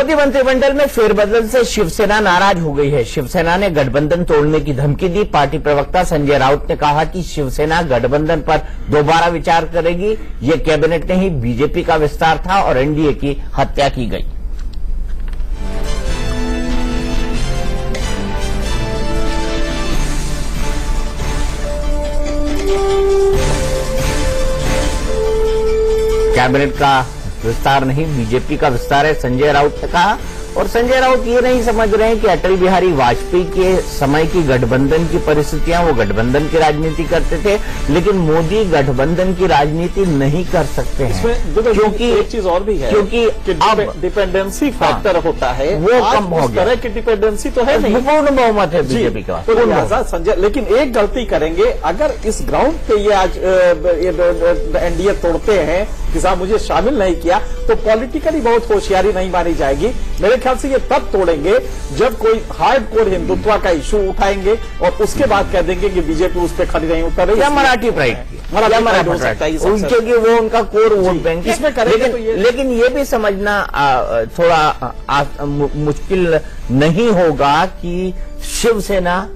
मोदी मंत्रिमंडल में फेरबदल से शिवसेना नाराज हो गई है। शिवसेना ने गठबंधन तोड़ने की धमकी दी। पार्टी प्रवक्ता संजय राउत ने कहा कि शिवसेना गठबंधन पर दोबारा विचार करेगी। ये कैबिनेट नहीं, बीजेपी का विस्तार था और एनडीए की हत्या की गई। कैबिनेट का विस्तार नहीं, बीजेपी का विस्तार है, संजय राउत ने कहा। और संजय राउत ये नहीं समझ रहे हैं कि अटल बिहारी वाजपेयी के समय की गठबंधन की परिस्थितियां, वो गठबंधन की राजनीति करते थे, लेकिन मोदी गठबंधन की राजनीति नहीं कर सकते हैं। क्योंकि एक चीज और भी है, क्योंकि अब डिपेंडेंसी फैक्टर होता है, वो कम हो गया। तरह की डिपेंडेंसी तो है नहीं, पूर्ण बहुमत है बीजेपी का। तो लिहाजा संजय, लेकिन एक गलती करेंगे अगर इस ग्राउंड पे ये आज एनडीए तोड़ते हैं कि साहब मुझे शामिल नहीं किया, तो पॉलिटिकली बहुत होशियारी नहीं मानी जाएगी। मेरे ख्याल से ये तब तोड़ेंगे जब कोई हार्डकोर हिंदुत्व का इशू उठाएंगे और उसके बाद कह देंगे कि बीजेपी उस पर खड़ी नहीं उतर रही, या मराठी प्राइड हो सकता है, क्योंकि वो उनका कोर वोट बैंक है। लेकिन ये भी समझना थोड़ा मुश्किल नहीं होगा कि शिवसेना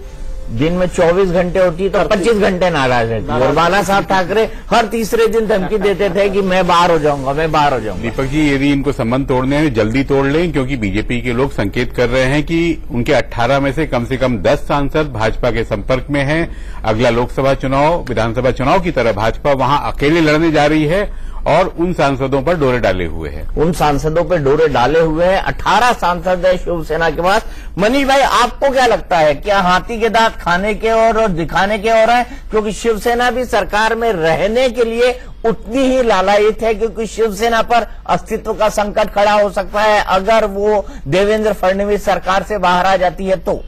दिन में 24 घंटे होती तो 25 घंटे नाराज रहती है। और बाला साहब ठाकरे हर तीसरे दिन धमकी देते थे कि मैं बाहर हो जाऊंगा, मैं बाहर हो जाऊंगा। दीपक जी, यदि इनको संबंध तोड़ने हैं जल्दी तोड़ लें, क्योंकि बीजेपी के लोग संकेत कर रहे हैं कि उनके 18 में से कम 10 सांसद भाजपा के संपर्क में हैं। अगला लोकसभा चुनाव, विधानसभा चुनाव की तरह भाजपा वहां अकेले लड़ने जा रही है और उन सांसदों पर डोरे डाले हुए हैं। उन सांसदों पर डोरे डाले हुए हैं। 18 सांसद है शिवसेना के पास। मनीष भाई, आपको क्या लगता है, क्या हाथी के दांत खाने के और दिखाने के और है? क्योंकि शिवसेना भी सरकार में रहने के लिए उतनी ही लालायित है, क्योंकि शिवसेना पर अस्तित्व का संकट खड़ा हो सकता है अगर वो देवेंद्र फडणवीस सरकार से बाहर आ जाती है तो।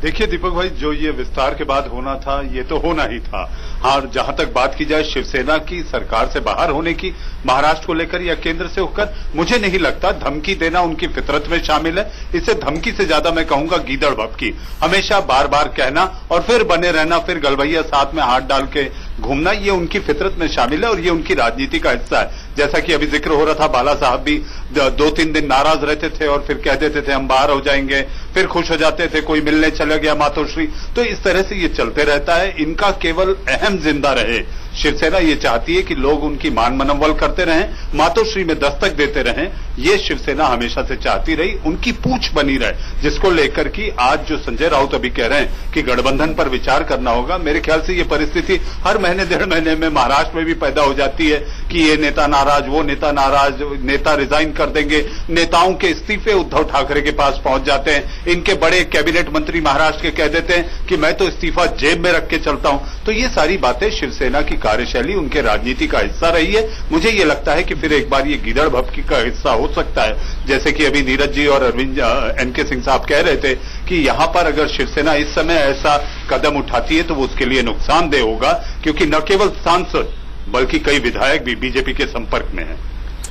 देखिए दीपक भाई, जो ये विस्तार के बाद होना था ये तो होना ही था। हाँ, जहां तक बात की जाए शिवसेना की सरकार से बाहर होने की, महाराष्ट्र को लेकर या केंद्र से होकर, मुझे नहीं लगता धमकी देना उनकी फितरत में शामिल है। इससे धमकी से ज्यादा मैं कहूंगा गीदड़ भभकी, हमेशा बार बार कहना और फिर बने रहना, फिर गलभैया साथ में हाथ डाल के घूमना, ये उनकी फितरत में शामिल है और ये उनकी राजनीति का हिस्सा है। जैसा कि अभी जिक्र हो रहा था, बाला साहब भी 2-3 दिन नाराज रहते थे और फिर कह देते थे हम बाहर हो जाएंगे, फिर खुश हो जाते थे, कोई मिलने चला गया मातोश्री। तो इस तरह से ये चलते रहता है। इनका केवल अहम जिंदा रहे। शिवसेना ये चाहती है कि लोग उनकी मान मनोबल करते रहें, मातोश्री में दस्तक देते रहें। ये शिवसेना हमेशा से चाहती रही, उनकी पूछ बनी रहे, जिसको लेकर कि आज जो संजय राउत अभी कह रहे हैं कि गठबंधन पर विचार करना होगा, मेरे ख्याल से ये परिस्थिति हर महीने 1.5 महीने में महाराष्ट्र में भी पैदा हो जाती है कि ये नेता नाराज, वो नेता नाराज, नेता रिजाइन कर देंगे, नेताओं के इस्तीफे उद्धव ठाकरे के पास पहुंच जाते हैं, इनके बड़े कैबिनेट मंत्री महाराष्ट्र के कह देते हैं कि मैं तो इस्तीफा जेब में रख के चलता हूं। तो ये सारी बातें शिवसेना की कार्यशैली, उनके राजनीति का हिस्सा रही है। मुझे ये लगता है कि फिर एक बार ये गीदड़ भभकी का हिस्सा हो सकता है। जैसे कि अभी नीरज जी और अरविंद एनके सिंह साहब कह रहे थे कि यहां पर अगर शिवसेना इस समय ऐसा कदम उठाती है तो वो उसके लिए नुकसानदेह होगा, क्योंकि न केवल सांसद बल्कि कई विधायक भी बीजेपी के संपर्क में हैं।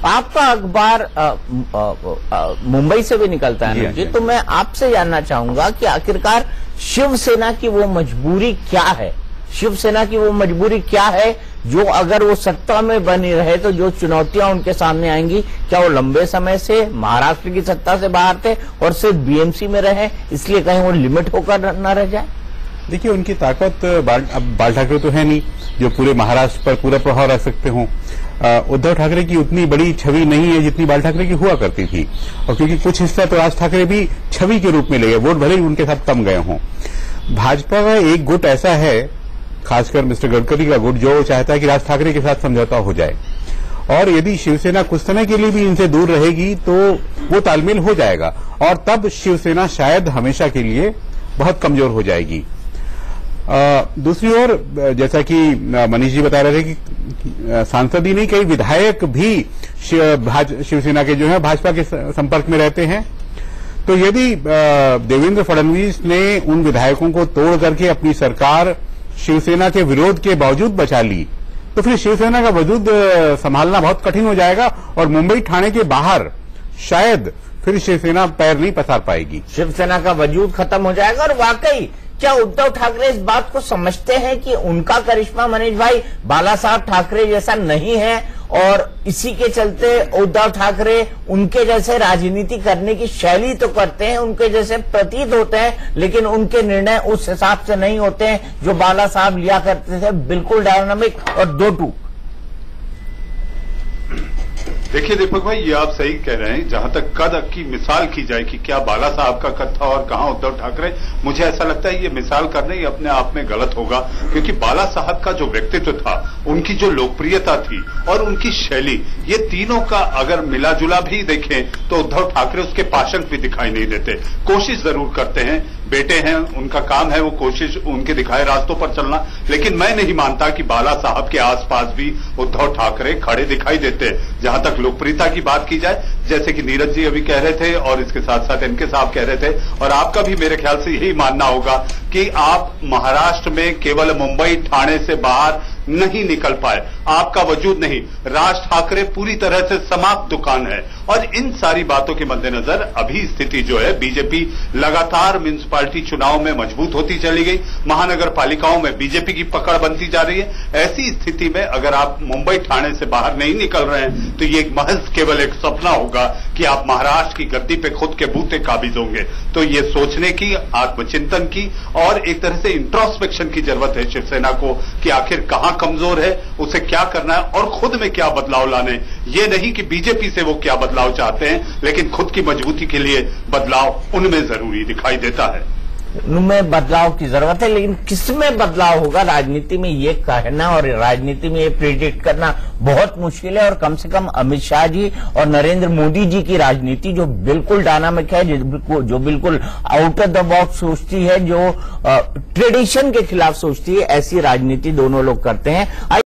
आपका अखबार मुंबई से भी निकलता है जी, तो मैं आपसे जानना चाहूंगा कि आखिरकार शिवसेना की वो मजबूरी क्या है? शिवसेना की वो मजबूरी क्या है जो अगर वो सत्ता में बनी रहे तो जो चुनौतियां उनके सामने आएंगी, क्या वो लंबे समय से महाराष्ट्र की सत्ता से बाहर थे और सिर्फ बीएमसी में रहे, इसलिए कहीं वो लिमिट होकर न रह जाए? देखिए, उनकी ताकत अब बाल ठाकरे तो है नहीं जो पूरे महाराष्ट्र पर पूरा प्रभाव रख सकते हों। उद्धव ठाकरे की उतनी बड़ी छवि नहीं है जितनी बाल ठाकरे की हुआ करती थी, और क्योंकि कुछ हिस्सा तो राज ठाकरे भी छवि के रूप में ले गए, वोट भले ही उनके साथ कम गए हों। भाजपा का एक गुट ऐसा है, खासकर मिस्टर गडकरी का गुट, जो चाहता है कि राज ठाकरे के साथ समझौता हो जाए, और यदि शिवसेना कुछ समय के लिए भी इनसे दूर रहेगी तो वो तालमेल हो जाएगा और तब शिवसेना शायद हमेशा के लिए बहुत कमजोर हो जाएगी। दूसरी ओर, जैसा कि मनीष जी बता रहे थे कि सांसद ही नहीं, कई विधायक भी शिवसेना के जो है भाजपा के संपर्क में रहते हैं। तो यदि देवेंद्र फडणवीस ने उन विधायकों को तोड़ करके अपनी सरकार शिवसेना के विरोध के बावजूद बचा ली, तो फिर शिवसेना का वजूद संभालना बहुत कठिन हो जाएगा और मुंबई ठाणे के बाहर शायद फिर शिवसेना पैर नहीं पसार पाएगी। शिवसेना का वजूद खत्म हो जाएगा। और वाकई क्या उद्धव ठाकरे इस बात को समझते हैं कि उनका करिश्मा मनीष भाई बाला साहब ठाकरे जैसा नहीं है और इसी के चलते उद्धव ठाकरे उनके जैसे राजनीति करने की शैली तो करते हैं, उनके जैसे प्रतीत होते हैं, लेकिन उनके निर्णय उस हिसाब से नहीं होते हैं जो बाला साहब लिया करते थे, बिल्कुल डायनामिक और दो टूक। देखिए दीपक भाई, ये आप सही कह रहे हैं। जहां तक कद की मिसाल की जाए कि क्या बाला साहब का कद था और कहां उद्धव ठाकरे, मुझे ऐसा लगता है ये मिसाल करना ही अपने आप में गलत होगा, क्योंकि बाला साहब का जो व्यक्तित्व था, उनकी जो लोकप्रियता थी और उनकी शैली, ये तीनों का अगर मिला जुला भी देखें तो उद्धव ठाकरे उसके पाशंक भी दिखाई नहीं देते। कोशिश जरूर करते हैं, बेटे हैं, उनका काम है वो कोशिश उनके दिखाए रास्तों पर चलना, लेकिन मैं नहीं मानता कि बाला साहब के आसपास भी उद्धव ठाकरे खड़े दिखाई देते। जहां तक लोकप्रियता की बात की जाए, जैसे कि नीरज जी अभी कह रहे थे और इसके साथ साथ इनके साहब कह रहे थे, और आपका भी मेरे ख्याल से यही मानना होगा कि आप महाराष्ट्र में केवल मुंबई ठाणे से बाहर नहीं निकल पाए, आपका वजूद नहीं। राज ठाकरे पूरी तरह से समाप्त दुकान है, और इन सारी बातों के मद्देनजर अभी स्थिति जो है, बीजेपी लगातार म्युनिसिपैलिटी चुनाव में मजबूत होती चली गई, महानगर पालिकाओं में बीजेपी की पकड़ बनती जा रही है। ऐसी स्थिति में अगर आप मुंबई ठाणे से बाहर नहीं निकल रहे हैं तो ये महज केवल एक सपना होगा कि आप महाराष्ट्र की गद्दी पे खुद के बूते काबिज होंगे। तो ये सोचने की, आत्मचिंतन की और एक तरह से इंट्रोस्पेक्शन की जरूरत है शिवसेना को कि आखिर कहां कमजोर है, उसे क्या करना है और खुद में क्या बदलाव लाने। ये नहीं कि बीजेपी से वो क्या बदलाव चाहते हैं, लेकिन खुद की मजबूती के लिए बदलाव उनमें जरूरी दिखाई देता है। उनमें बदलाव की जरूरत है, लेकिन किसमें बदलाव होगा राजनीति में ये कहना और राजनीति में ये प्रिडिक्ट करना बहुत मुश्किल है। और कम से कम अमित शाह जी और नरेंद्र मोदी जी की राजनीति जो बिल्कुल डायनामिक है, जो बिल्कुल आउट ऑफ द बॉक्स सोचती है, जो ट्रेडिशन के खिलाफ सोचती है, ऐसी राजनीति दोनों लोग करते हैं।